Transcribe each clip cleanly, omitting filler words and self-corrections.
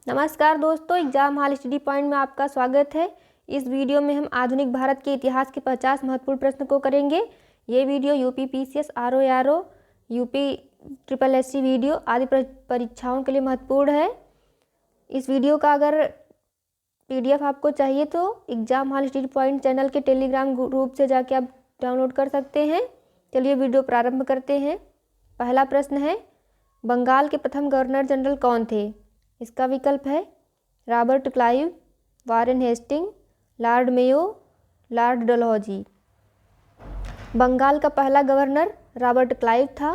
नमस्कार दोस्तों, exam hall study point में आपका स्वागत है। इस वीडियो में हम आधुनिक भारत के इतिहास के 50 महत्वपूर्ण प्रश्न को करेंगे। ये video UP PCS, RO RO, UP triple SC video आदि परीक्षाओं के लिए महत्वपूर्ण है। इस वीडियो का अगर पीडीएफ आपको चाहिए तो exam hall study point channel के टेलीग्राम ग्रुप से जाके आप डाउनलोड कर सकते हैं। चलिए वीडियो प्रारंभ करते हैं। पहला प्रश्न है, बंगाल के प्रथम गवर्नर जनरल कौन थे? इसका विकल्प है Robert Clive, Warren Hasting, Lord Mayo, Lord Dalhousie. Bengal का पहला गवर्नर रॉबर्ट क्लाइव था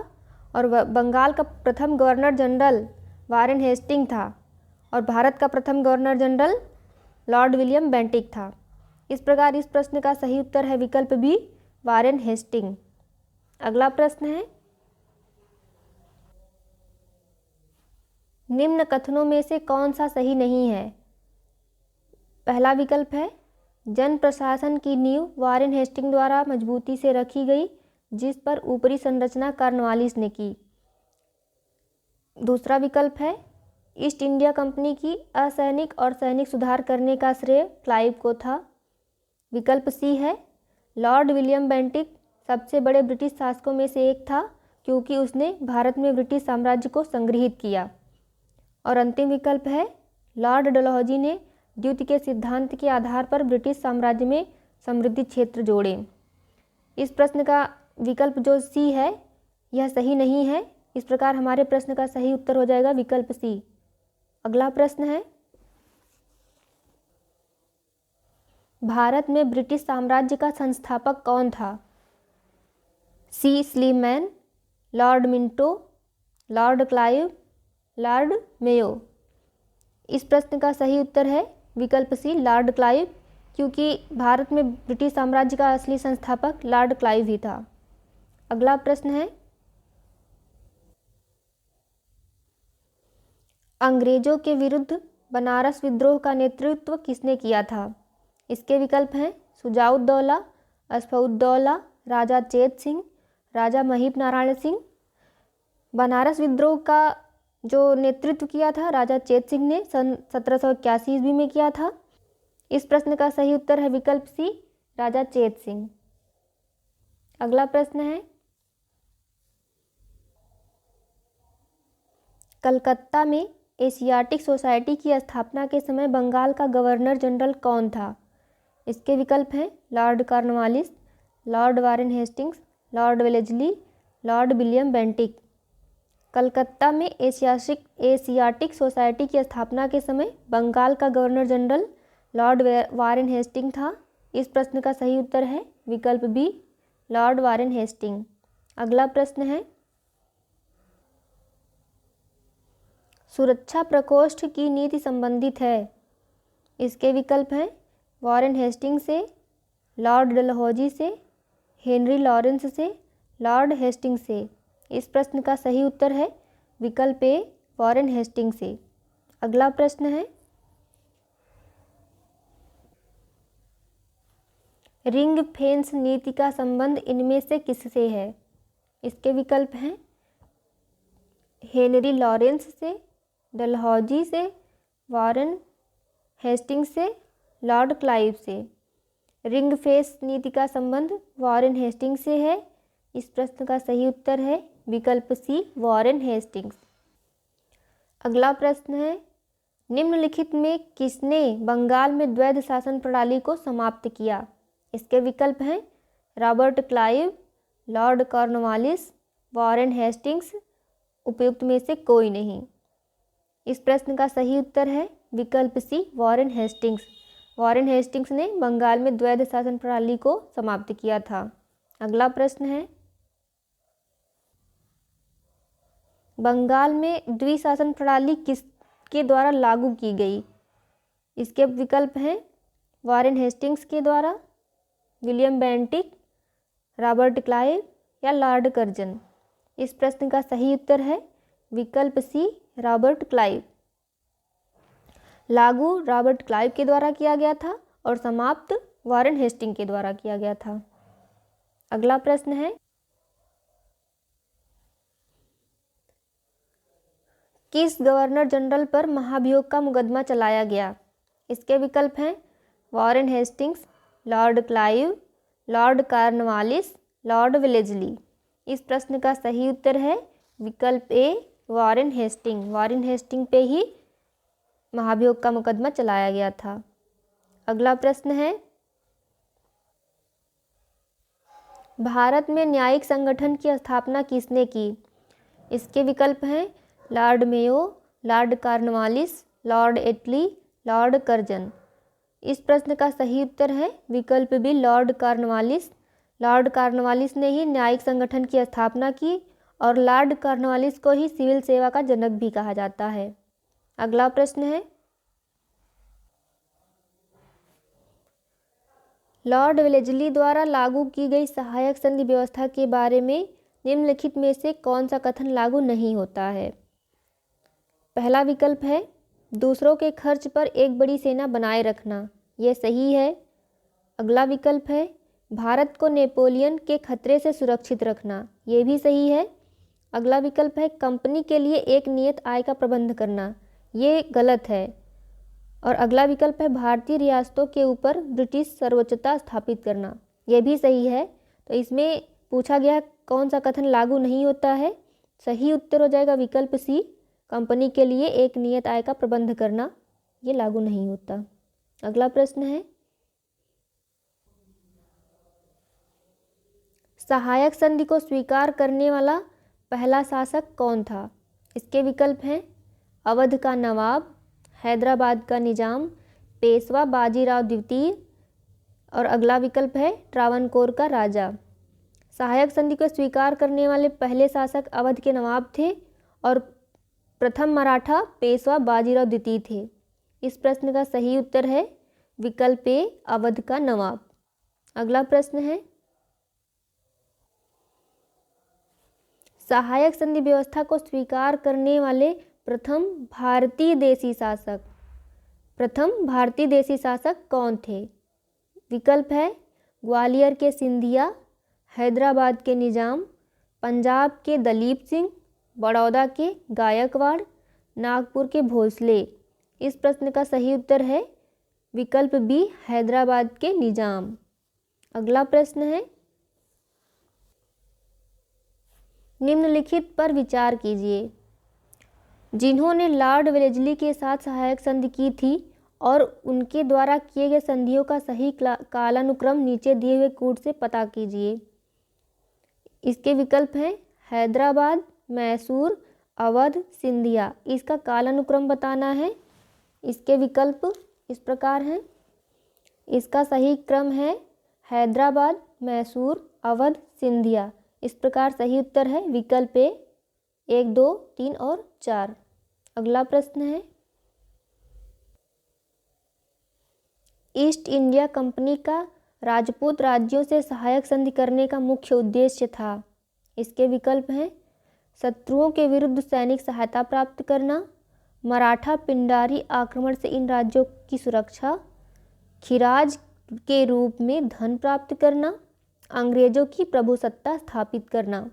और बंगाल का प्रथम गवर्नर जनरल वारेन हेस्टिंग था और भारत का प्रथम governor general Lord William Bentinck था। इस प्रकार इस प्रश्न का सही उत्तर है विकल्प बी, वारेन हेस्टिंग। अगला प्रश्न है, निम्न कथनों में से कौन सा सही नहीं है? पहला विकल्प है जन प्रशासन की नींव वारेन हेस्टिंग द्वारा मजबूती से रखी गई, जिस पर ऊपरी संरचना कॉर्नवालिस ने की। दूसरा विकल्प है ईस्ट इंडिया कंपनी की असैनिक और सैनिक सुधार करने का श्रेय क्लाइव को था। विकल्प सी है लॉर्ड विलियम बेंटिक सबसे बड़े ब्रिटिश शासकों में से एक था, क्योंकि उसने भारत में ब्रिटिश साम्राज्य को संगृहीत किया। और अंतिम विकल्प है लॉर्ड डलहौजी ने द्वितीय के सिद्धांत के आधार पर ब्रिटिश साम्राज्य में समृद्धि क्षेत्र जोड़े। इस प्रश्न का विकल्प जो सी है यह सही नहीं है। इस प्रकार हमारे प्रश्न का सही उत्तर हो जाएगा विकल्प सी। अगला प्रश्न है, भारत में ब्रिटिश साम्राज्य का संस्थापक कौन था? C Sleeman, Lord Minto, Lord Clive, Lord Mayo. इस प्रश्न का सही उत्तर है विकल्प सी, लॉर्ड क्लाइव, क्योंकि भारत में ब्रिटिश साम्राज्य का असली संस्थापक लॉर्ड क्लाइव ही था। अगला प्रश्न है, अंग्रेजों के विरुद्ध बनारस विद्रोह का नेतृत्व किसने किया था? इसके विकल्प हैं शुजाउद्दौला, असफउद्दौला, राजा चेत सिंह, राजा महीप नारायण सिंह। बनारस विद्रोह का जो नेतृत्व किया था राजा चेत सिंह ने सन 1781 ईस्वी में किया था। इस प्रश्न का सही उत्तर है विकल्प सी, राजा चेत सिंह। अगला प्रश्न है, कलकत्ता में एशियाटिक सोसाइटी की स्थापना के समय बंगाल का गवर्नर जनरल कौन था? इसके विकल्प हैं Lord Cornwallis, Lord Warren Hastings, Lord Wellesley, Lord William Bentinck. Calcutta में एशियाटिक सोसाइटी की स्थापना के समय बंगाल का governor general Lord Warren Hasting था। इस प्रश्न का सही उत्तर है विकल्प बी, लॉर्ड वारेन हेस्टिंग। अगला प्रश्न है, सुरक्षा प्रकोष्ठ की नीति संबंधित है। इसके विकल्प हैं वारेन हेस्टिंग से, लॉर्ड डलहौजी से, हेनरी लॉरेंस से, लॉर्ड हेस्टिंग से। इस प्रश्न का सही उत्तर है विकल्प ए, वारेन हेस्टिंग से। अगला प्रश्न है, रिंग फेंस नीति का संबंध इनमें से किससे है? इसके विकल्प हैं हेनरी लॉरेंस से, डलहौजी से, वारेन हेस्टिंग से, लॉर्ड क्लाइव से। रिंग फेंस नीति का संबंध वारेन हेस्टिंग से है। इस प्रश्न का सही उत्तर है विकल्प सी, वारेन हेस्टिंग्स। अगला प्रश्न है, निम्नलिखित में किसने बंगाल में द्वैध शासन प्रणाली को समाप्त किया? इसके विकल्प हैं Robert Clive, Lord Cornwallis, Warren Hastings. उपयुक्त में से कोई नहीं। इस प्रश्न का सही उत्तर है विकल्प सी, वारेन हेस्टिंग्स। वारेन हेस्टिंग्स ने बंगाल में द्वैध शासन प्रणाली को समाप्त किया था। अगला प्रश्न है, बंगाल में द्विशासन प्रणाली किसके द्वारा लागू की गई? इसके विकल्प हैं वारेन हेस्टिंग्स के द्वारा, विलियम बेंटिक, रॉबर्ट क्लाइव या लॉर्ड कर्जन। इस प्रश्न का सही उत्तर है विकल्प सी, रॉबर्ट क्लाइव। लागू रॉबर्ट क्लाइव के द्वारा किया गया था और समाप्त वारेन हेस्टिंग के द्वारा किया गया था। अगला प्रश्न है, किस गवर्नर जनरल पर महाभियोग का मुकदमा चलाया गया? इसके विकल्प हैं Warren Hastings, Lord Clive, Lord Cornwallis, Lord Wellesley. इस प्रश्न का सही उत्तर है विकल्प ए वॉरेन हेस्टिंग। वॉरेन हेस्टिंग पे ही महाभियोग का मुकदमा चलाया गया था। अगला प्रश्न है, भारत में न्यायिक संगठन की स्थापना किसने की? इसके विकल्प हैं Lord Mayo, Lord Cornwallis, Lord Attlee, Lord Curzon. इस प्रश्न का सही उत्तर है विकल्प B Lord Cornwallis. Lord Cornwallis ने ही न्यायिक संगठन की स्थापना की और लॉर्ड कॉर्नवालिस को ही सिविल सेवा का जनक भी कहा जाता है। अगला प्रश्न है, लॉर्ड वेलेस्ली द्वारा लागू की गई सहायक संधि व्यवस्था के बारे में निम्नलिखित में से कौन सा कथन लागू नहीं होता है? पहला विकल्प है दूसरों के खर्च पर एक बड़ी सेना बनाए रखना, यह सही है। अगला विकल्प है भारत को नेपोलियन के खतरे से सुरक्षित रखना, यह भी सही है। अगला विकल्प है कंपनी के लिए एक नियत आय का प्रबंध करना, ये गलत है। और अगला विकल्प है भारतीय रियासतों के ऊपर ब्रिटिश सर्वोच्चता स्थापित करना, यह भी सही है। तो इसमें पूछा गया कौन सा कथन लागू नहीं होता है। सही उत्तर हो जाएगा विकल्प सी, कंपनी के लिए एक नियत आय का प्रबंध करना, ये लागू नहीं होता। अगला प्रश्न है, सहायक संधि को स्वीकार करने वाला पहला शासक कौन था? इसके विकल्प हैं अवध का नवाब, हैदराबाद का निजाम, पेशवा बाजीराव द्वितीय और अगला विकल्प है ट्रावनकोर का राजा। सहायक संधि को स्वीकार करने वाले पहले शासक अवध के नवाब थे और प्रथम मराठा पेशवा बाजीराव द्वितीय थे। इस प्रश्न का सही उत्तर है विकल्प ए अवध का नवाब। अगला प्रश्न है, सहायक संधि व्यवस्था को स्वीकार करने वाले प्रथम भारतीय देशी शासक कौन थे? विकल्प है ग्वालियर के सिंधिया, हैदराबाद के निजाम, पंजाब के दलीप सिंह, बड़ौदा के गायकवाड़, नागपुर के भोसले। इस प्रश्न का सही उत्तर है विकल्प बी हैदराबाद के निजाम। अगला प्रश्न है, निम्नलिखित पर विचार कीजिए। जिन्होंने लॉर्ड वेलेस्ली के साथ सहायक संधि की थी और उनके द्वारा किए गए संधियों का सही कालानुक्रम नीचे दिए हुए कूट से पता कीजिए। इसके विकल्प हैं हैदराबाद, मैसूर, अवध, सिंधिया। इसका कालानुक्रम बताना है। इसके विकल्प इस प्रकार हैं। इसका सही क्रम है हैदराबाद, मैसूर, अवध, सिंधिया। इस प्रकार सही उत्तर है विकल्प ए 1, 2, 3 और 4। अगला प्रश्न है, ईस्ट इंडिया कंपनी का राजपूत राज्यों से सहायक संधि करने का मुख्य उद्देश्य था। इसके विकल्प हैं शत्रुओं के विरुद्ध सैनिक सहायता प्राप्त करना, मराठा पिंडारी आक्रमण से इन राज्यों की सुरक्षा, खिराज के रूप में धन प्राप्त करना, अंग्रेजों की प्रभुसत्ता स्थापित करना।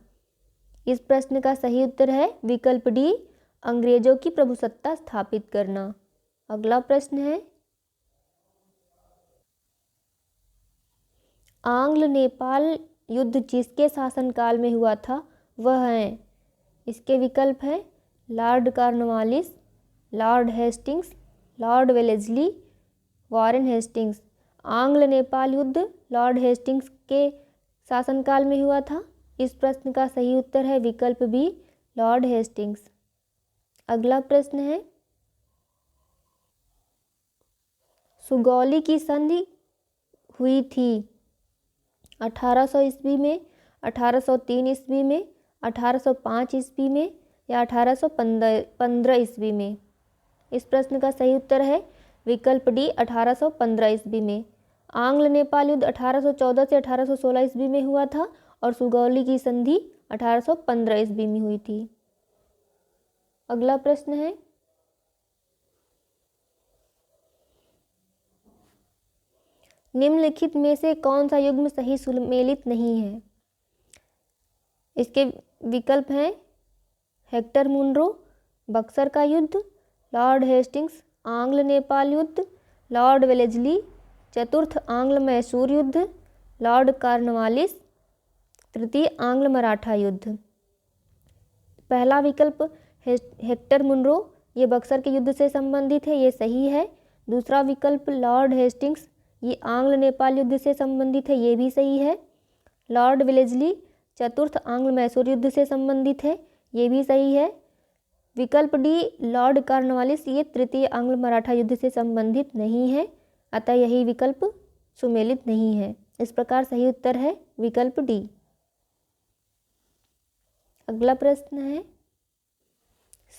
इस प्रश्न का सही उत्तर है विकल्प डी अंग्रेजों की प्रभुसत्ता स्थापित करना। अगला प्रश्न है, आंग्ल नेपाल युद्ध जिसके शासनकाल में हुआ था वह है। इसके विकल्प हैं Lord Cornwallis, Lord Hastings, Lord Wellesley, Warren Hastings. आंग्ल नेपाल युद्ध लॉर्ड हेस्टिंग्स के शासनकाल में हुआ था। इस प्रश्न का सही उत्तर है विकल्प बी लॉर्ड हेस्टिंग्स। अगला प्रश्न है, सुगौली की संधि हुई थी 1800 ईस्वी में, 1803 ईस्वी में, 1805 ईस्वी में या 1815 ईस्वी में। इस प्रश्न का सही उत्तर है विकल्प डी 1815 ईस्वी में। आंग्ल नेपाल युद्ध 1814 से 1816 ईस्वी में हुआ था और सुगौली की संधि 1815 ईस्वी में हुई थी। अगला प्रश्न है, निम्नलिखित में से कौन सा युग्म सही सुमेलित नहीं है? इसके विकल्प हैं हेक्टर मुनरो, बक्सर का युद्ध, लॉर्ड हेस्टिंग्स आंग्ल नेपाल युद्ध, लॉर्ड वेलेस्ली चतुर्थ आंग्ल मैसूर युद्ध, लॉर्ड कॉर्नवालिस तृतीय आंग्ल मराठा युद्ध। पहला विकल्प हेक्टर मुनरो, ये बक्सर के युद्ध से संबंधित है, ये सही है। दूसरा विकल्प लॉर्ड हेस्टिंग्स, ये आंग्ल नेपाल युद्ध से संबंधित है, ये भी सही है। लॉर्ड वेलेस्ली चतुर्थ आंग्ल मैसूर युद्ध से संबंधित है, ये भी सही है। विकल्प डी लॉर्ड कॉर्नवालिस, ये तृतीय आंग्ल मराठा युद्ध से संबंधित नहीं है, अतः यही विकल्प सुमेलित नहीं है। इस प्रकार सही उत्तर है विकल्प डी। अगला प्रश्न है,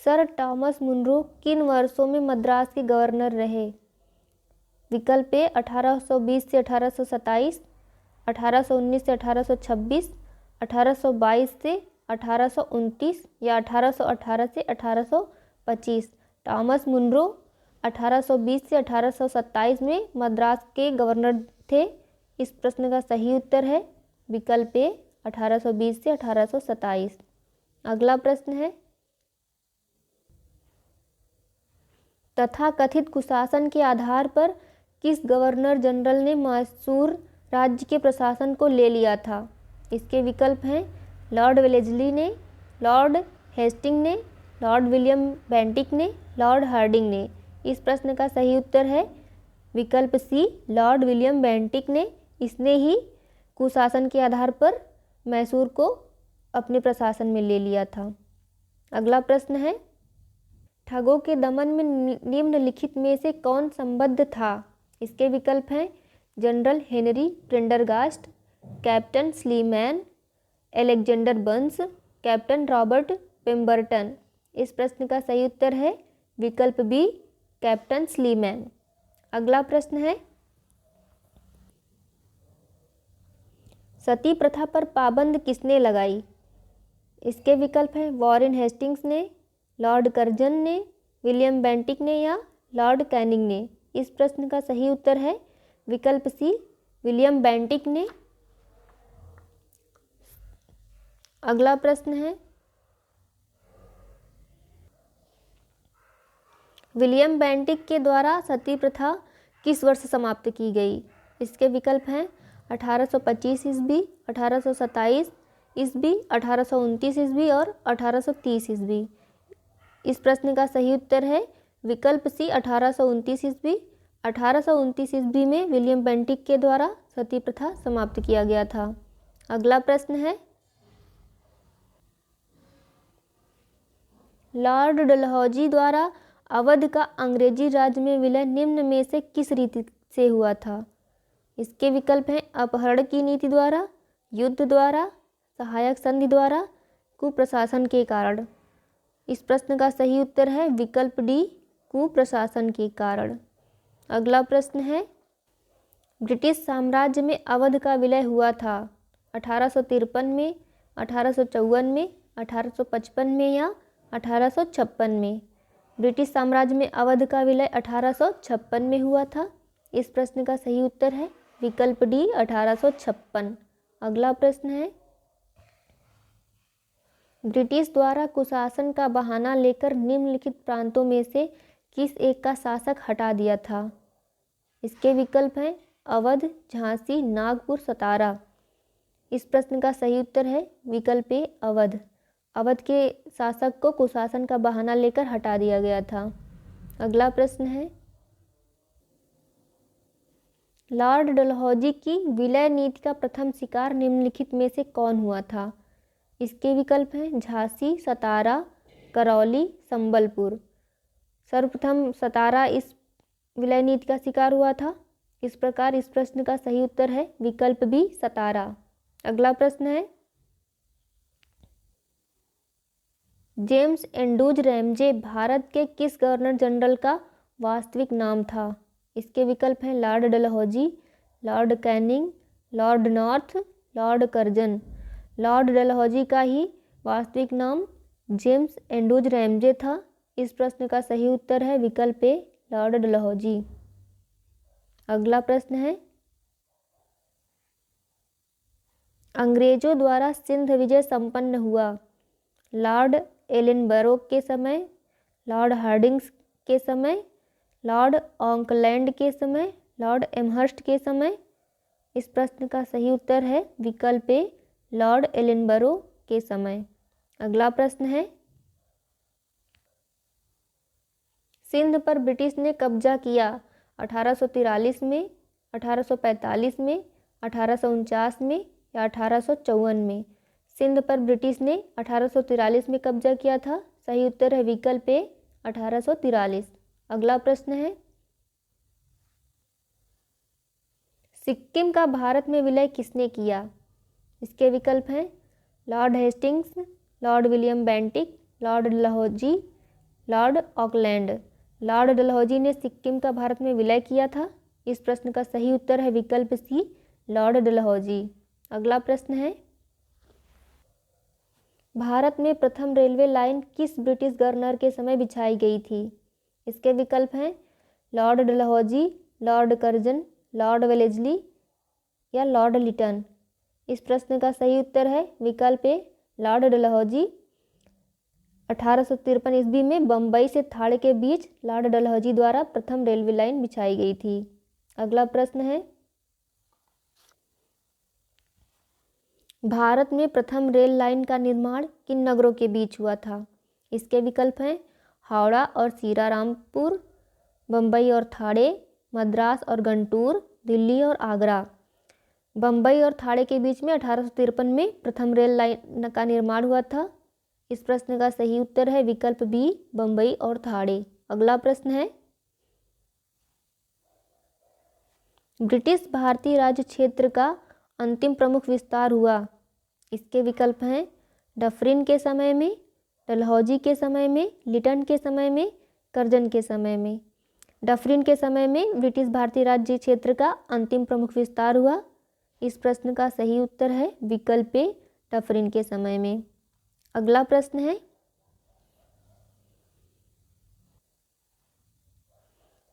सर टॉमस मुनरो किन वर्षों में मद्रास के गवर्नर रहे? विकल्प ए 1820 से 1827, 1819 से 1826, 1822 से 1829 या 1818 से 1825। टॉमस मुनरो 1820 से 1827 में मद्रास के गवर्नर थे। इस प्रश्न का सही उत्तर है विकल्प ए 1820 से 1827। अगला प्रश्न है, तथाकथित कुशासन के आधार पर किस गवर्नर जनरल ने मैसूर राज्य के प्रशासन को ले लिया था? इसके विकल्प हैं लॉर्ड वेलेस्ली ने, लॉर्ड हेस्टिंग ने, लॉर्ड विलियम बेंटिक ने, लॉर्ड हार्डिंग ने। इस प्रश्न का सही उत्तर है विकल्प सी लॉर्ड विलियम बेंटिक ने। इसने ही कुशासन के आधार पर मैसूर को अपने प्रशासन में ले लिया था। अगला प्रश्न है, ठगों के दमन में निम्नलिखित में से कौन संबद्ध था? इसके विकल्प हैं General Henry Prendergast, Captain Sleeman, Alexander Burnes, Captain Robert Pemberton. इस प्रश्न का सही उत्तर है विकल्प बी कैप्टन स्लीमैन। अगला प्रश्न है, सती प्रथा पर पाबंद किसने लगाई? इसके विकल्प हैं वॉरेन हेस्टिंग्स ने, लॉर्ड कर्जन ने, विलियम बेंटिक ने या लॉर्ड कैनिंग ने। इस प्रश्न का सही उत्तर है विकल्प सी विलियम बेंटिक ने। अगला प्रश्न है, विलियम बेंटिक के द्वारा सती प्रथा किस वर्ष समाप्त की गई? इसके विकल्प हैं 1825 ईस्वी, 1827 ईस्वी, 1829 ईस्वी और 1830 ईस्वी। इस प्रश्न का सही उत्तर है विकल्प सी 1829 ईस्वी। 1829 ईस्वी में विलियम बेंटिक के द्वारा सती प्रथा समाप्त किया गया था। अगला प्रश्न है, लॉर्ड डलहौजी द्वारा अवध का अंग्रेजी राज में विलय निम्न में से किस रीति से हुआ था? इसके विकल्प हैं अपहरण की नीति द्वारा, युद्ध द्वारा, सहायक संधि द्वारा, कुप्रशासन के कारण। इस प्रश्न का सही उत्तर है विकल्प डी कुप्रशासन के कारण। अगला प्रश्न है, ब्रिटिश साम्राज्य में अवध का विलय हुआ था 1853 में, 1854 में, 1855 में या 1856 में? ब्रिटिश साम्राज्य में अवध का विलय 1856 में हुआ था। इस प्रश्न का सही उत्तर है विकल्प डी 1856। अगला प्रश्न है, ब्रिटिश द्वारा कुशासन का बहाना लेकर निम्नलिखित प्रांतों में से किस एक का शासक हटा दिया था? इसके विकल्प हैं अवध, झांसी, नागपुर, सतारा। इस प्रश्न का सही उत्तर है विकल्प ए अवध। अवध के शासक को कुशासन का बहाना लेकर हटा दिया गया था। अगला प्रश्न है, लॉर्ड डलहौजी की विलय नीति का प्रथम शिकार निम्नलिखित में से कौन हुआ था? इसके विकल्प हैं झांसी, सतारा, करौली, संबलपुर। सर्वप्रथम सतारा इस विलय नीति का शिकार हुआ था। इस प्रकार इस प्रश्न का सही उत्तर है विकल्प बी सतारा। अगला प्रश्न है, जेम्स एंड्रूज रैमजे भारत के किस गवर्नर जनरल का वास्तविक नाम था? इसके विकल्प हैं Lord Dalhousie, Lord Canning, Lord north, Lord Curzon. Lord Dalhousie का ही वास्तविक नाम जेम्स एंड्रूज रैमजे था। इस प्रश्न का सही उत्तर है विकल्प ए लॉर्ड डलहौजी। अगला प्रश्न है, अंग्रेजों द्वारा सिंध विजय संपन्न हुआ लॉर्ड एलनबरो के समय, लॉर्ड हार्डिंग्स के समय, लॉर्ड ऑकलैंड के समय, लॉर्ड एमहर्स्ट के समय। इस प्रश्न का सही उत्तर है विकल्प ए, लॉर्ड एलिनबरो के समय। अगला प्रश्न है, सिंध पर ब्रिटिश ने कब्जा किया 1843 में, 1845 में, 1849 में या 1854 में। सिंध पर ब्रिटिश ने 1843 में कब्जा किया था। सही उत्तर है विकल्प ए, 1843। अगला प्रश्न है, सिक्किम का भारत में विलय किसने किया? इसके विकल्प हैं Lord Hastings, Lord William Bentinck, Lord Dalhousie, Lord Auckland. Lord Dalhousie ने सिक्किम का भारत में विलय किया था। इस प्रश्न का सही उत्तर है विकल्प सी, लॉर्ड डलहौजी। अगला प्रश्न है, भारत में प्रथम रेलवे लाइन किस ब्रिटिश गवर्नर के समय बिछाई गई थी? इसके विकल्प हैं Lord Dalhousie, Lord Curzon, Lord Wellesley या लॉर्ड लिटन। इस प्रश्न का सही उत्तर है विकल्प ए, लॉर्ड डलहौजी। 1853 ईस्वी में बम्बई से थाड़े के बीच लॉर्ड डलहौजी द्वारा प्रथम रेलवे लाइन बिछाई गई थी। अगला प्रश्न है, भारत में प्रथम रेल लाइन का निर्माण किन नगरों के बीच हुआ था? इसके विकल्प हैं हावड़ा और सीरारामपुर, बम्बई और थाड़े, मद्रास और गंटूर, दिल्ली और आगरा। बम्बई और थाड़े के बीच में 1853 में प्रथम रेल लाइन का निर्माण हुआ था। इस प्रश्न का सही उत्तर है विकल्प बी, बम्बई और थाड़े। अगला प्रश्न है, ब्रिटिश भारतीय राज्य क्षेत्र का अंतिम प्रमुख विस्तार हुआ। इसके विकल्प हैं डफरिन के समय में, डलहौजी के समय में, लिटन के समय में, कर्जन के समय में। डफरिन के समय में ब्रिटिश भारतीय राज्य क्षेत्र का अंतिम प्रमुख विस्तार हुआ। इस प्रश्न का सही उत्तर है विकल्प ए, डफरिन के समय में। अगला प्रश्न है,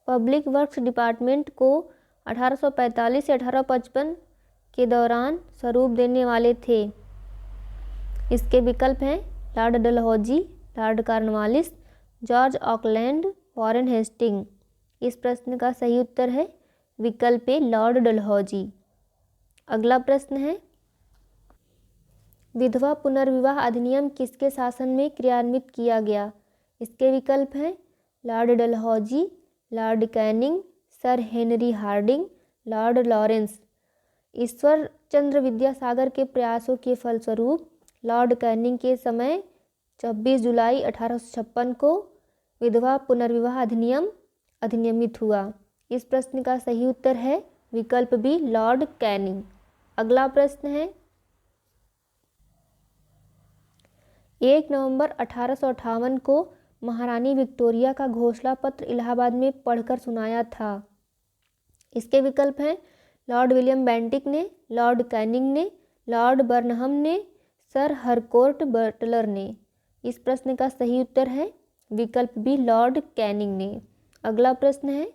पब्लिक वर्क्स डिपार्टमेंट को 1845 से 1855 के दौरान स्वरूप देने वाले थे। इसके विकल्प हैं Lord Dalhousie, Lord Cornwallis, George Auckland, Warren Hasting. इस प्रश्न का सही उत्तर है विकल्प ए, लॉर्ड डलहौजी। अगला प्रश्न है, विधवा पुनर्विवाह अधिनियम किसके शासन में क्रियान्वित किया गया? इसके विकल्प हैं Lord Dalhousie, Lord Canning, Sir Henry Hardinge, Lord Lawrence. Ishwar Chandra Vidyasagar के प्रयासों के फलस्वरूप लॉर्ड कैनिंग के समय 26 जुलाई 1856 को विधवा पुनर्विवाह अधिनियम अधिनियमित हुआ। इस प्रश्न का सही उत्तर है विकल्प बी, लॉर्ड कैनिंग। अगला प्रश्न है, 1 नवंबर 1858 को महारानी विक्टोरिया का घोषणा पत्र इलाहाबाद में पढ़कर सुनाया था। इसके विकल्प हैं लॉर्ड विलियम बेंटिक ने, लॉर्ड कैनिंग ने, लॉर्ड बर्नहम ने, सर हरकोर्ट बटलर ने। इस प्रश्न का सही उत्तर है विकल्प बी, लॉर्ड कैनिंग ने। अगला प्रश्न है,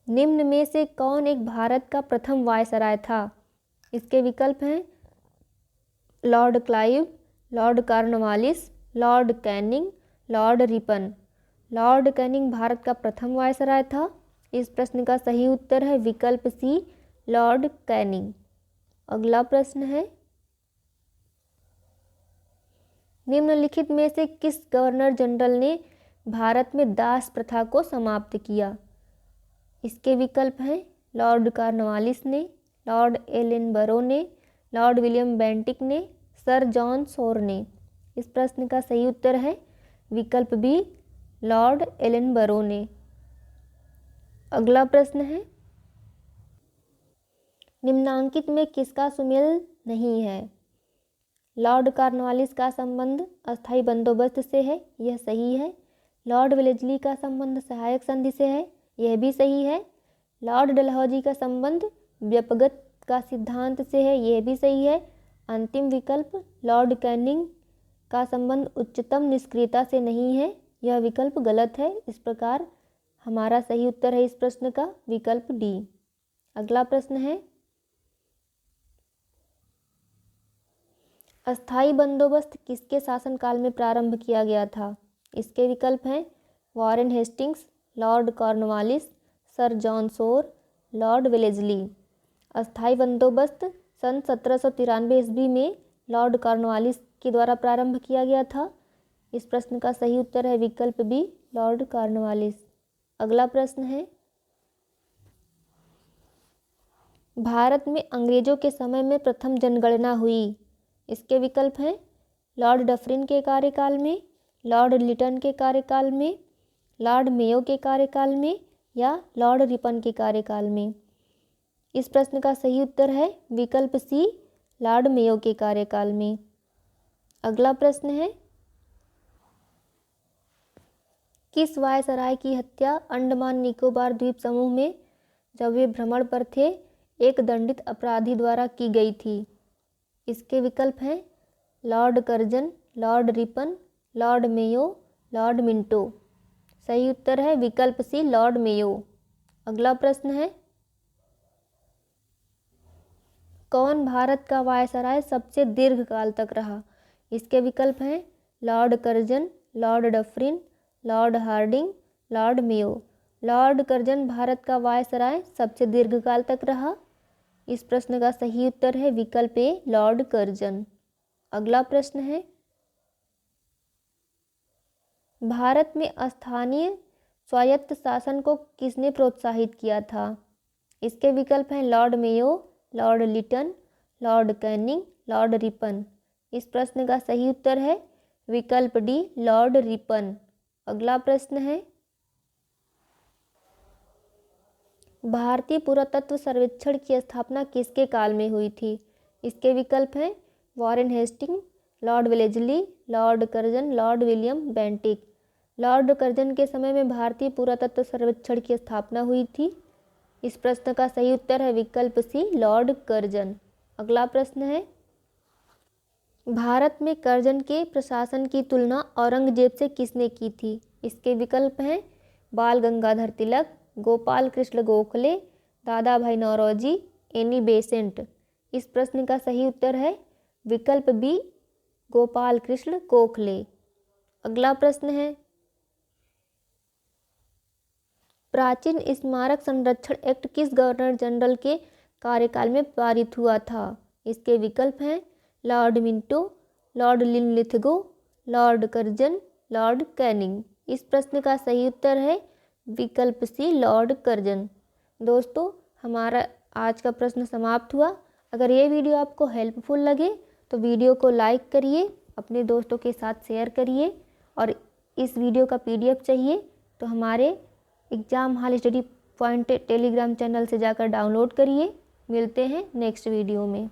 निम्न में से कौन एक भारत का प्रथम वायसराय था? इसके विकल्प हैं Lord Clive, Lord Cornwallis, Lord Canning, Lord Ripon. Lord Canning Bharat का प्रथम वायसराय था। इस प्रश्न का सही उत्तर है विकल्प सी, लॉर्ड कैनिंग। अगला प्रश्न है, निम्नलिखित में से किस गवर्नर जनरल ने भारत में दास प्रथा को समाप्त किया? इसके विकल्प हैं लॉर्ड कॉर्नवालिस ने, लॉर्ड एलिनबरो ने, लॉर्ड विलियम बेंटिक ने, सर जॉन शोर ने। इस प्रश्न का सही उत्तर है विकल्प बी, लॉर्ड एलिनबरो ने। अगला प्रश्न है, निम्नांकित में किसका सुमेल नहीं है? लॉर्ड कॉर्नवालिस का संबंध अस्थायी बंदोबस्त से है, यह सही है। लॉर्ड वेलेस्ली का संबंध सहायक संधि से है, यह भी सही है। लॉर्ड डलहौजी का संबंध व्यपगत का सिद्धांत से है, यह भी सही है। अंतिम विकल्प लॉर्ड कैनिंग का संबंध उच्चतम निष्क्रियता से नहीं है, यह विकल्प गलत है। इस प्रकार हमारा सही उत्तर है इस प्रश्न का विकल्प डी। अगला प्रश्न है, अस्थाई बंदोबस्त किसके शासनकाल में प्रारंभ किया गया था? इसके विकल्प हैं Warren Hastings, Lord Cornwallis, sir John Shore, Lord Wellesley. अस्थाई बंदोबस्त सन 1793 ईस्वी में लॉर्ड कॉर्नवालिस के द्वारा प्रारंभ किया गया था। इस प्रश्न का सही उत्तर है विकल्प बी, लॉर्ड कॉर्नवालिस। अगला प्रश्न है, भारत में अंग्रेजों के समय में प्रथम जनगणना हुई। इसके विकल्प हैं लॉर्ड डफरिन के कार्यकाल में, लॉर्ड लिटन के कार्यकाल में, लॉर्ड मेयो के कार्यकाल में या लॉर्ड रिपन के कार्यकाल में। इस प्रश्न का सही उत्तर है विकल्प सी, लॉर्ड मेयो के कार्यकाल में। अगला प्रश्न है, किस वायसराय की हत्या अंडमान निकोबार द्वीप समूह में जब वे भ्रमण पर थे एक दंडित अपराधी द्वारा की गई थी? इसके विकल्प हैं Lord Curzon, Lord Ripon, Lord Mayo, Lord Minto. सही उत्तर है विकल्प सी, लॉर्ड मेयो। अगला प्रश्न है, कौन भारत का वायसराय सबसे दीर्घ काल तक रहा? इसके विकल्प हैं Lord Curzon, Lord Dufferin, Lord Hardinge, Lord Mayo. Lord Curzon Bharat का वायसराय सबसे दीर्घकाल तक रहा। इस प्रश्न का सही उत्तर है विकल्प ए, लॉर्ड कर्जन। अगला प्रश्न है, भारत में स्थानीय स्वायत्त शासन को किसने प्रोत्साहित किया था? इसके विकल्प हैं Lord Mayo, Lord Lytton, Lord Canning, Lord Ripon. इस प्रश्न का सही उत्तर है विकल्प डी, लॉर्ड रिपन। अगला प्रश्न है, भारतीय पुरातत्व सर्वेक्षण की स्थापना किसके काल में हुई थी? इसके विकल्प हैं Warren Hasting, Lord Wellesley, Lord Curzon, Lord William Bentinck. Lord Curzon के समय में भारतीय पुरातत्व सर्वेक्षण की स्थापना हुई थी। इस प्रश्न का सही उत्तर है विकल्प सी, लॉर्ड कर्जन। अगला प्रश्न है, भारत में कर्जन के प्रशासन की तुलना औरंगजेब से किसने की थी? इसके विकल्प हैं बाल गंगाधर तिलक, गोपाल कृष्ण गोखले, दादा भाई नौरोजी, एनी बेसेंट। इस प्रश्न का सही उत्तर है विकल्प बी, गोपाल कृष्ण गोखले। अगला प्रश्न है, प्राचीन स्मारक संरक्षण एक्ट किस गवर्नर जनरल के कार्यकाल में पारित हुआ था? इसके विकल्प हैं Lord Minto, Lord Linlithgow, Lord Curzon, Lord Canning. इस प्रश्न का सही उत्तर है विकल्प सी, लॉर्ड कर्जन। दोस्तों, हमारा आज का प्रश्न समाप्त हुआ। अगर ये वीडियो आपको हेल्पफुल लगे तो वीडियो को लाइक करिए, अपने दोस्तों के साथ शेयर करिए और इस वीडियो का PDF चाहिए तो हमारे exam hall study point Telegram channel से जाकर डाउनलोड करिए। मिलते हैं नेक्स्ट वीडियो में।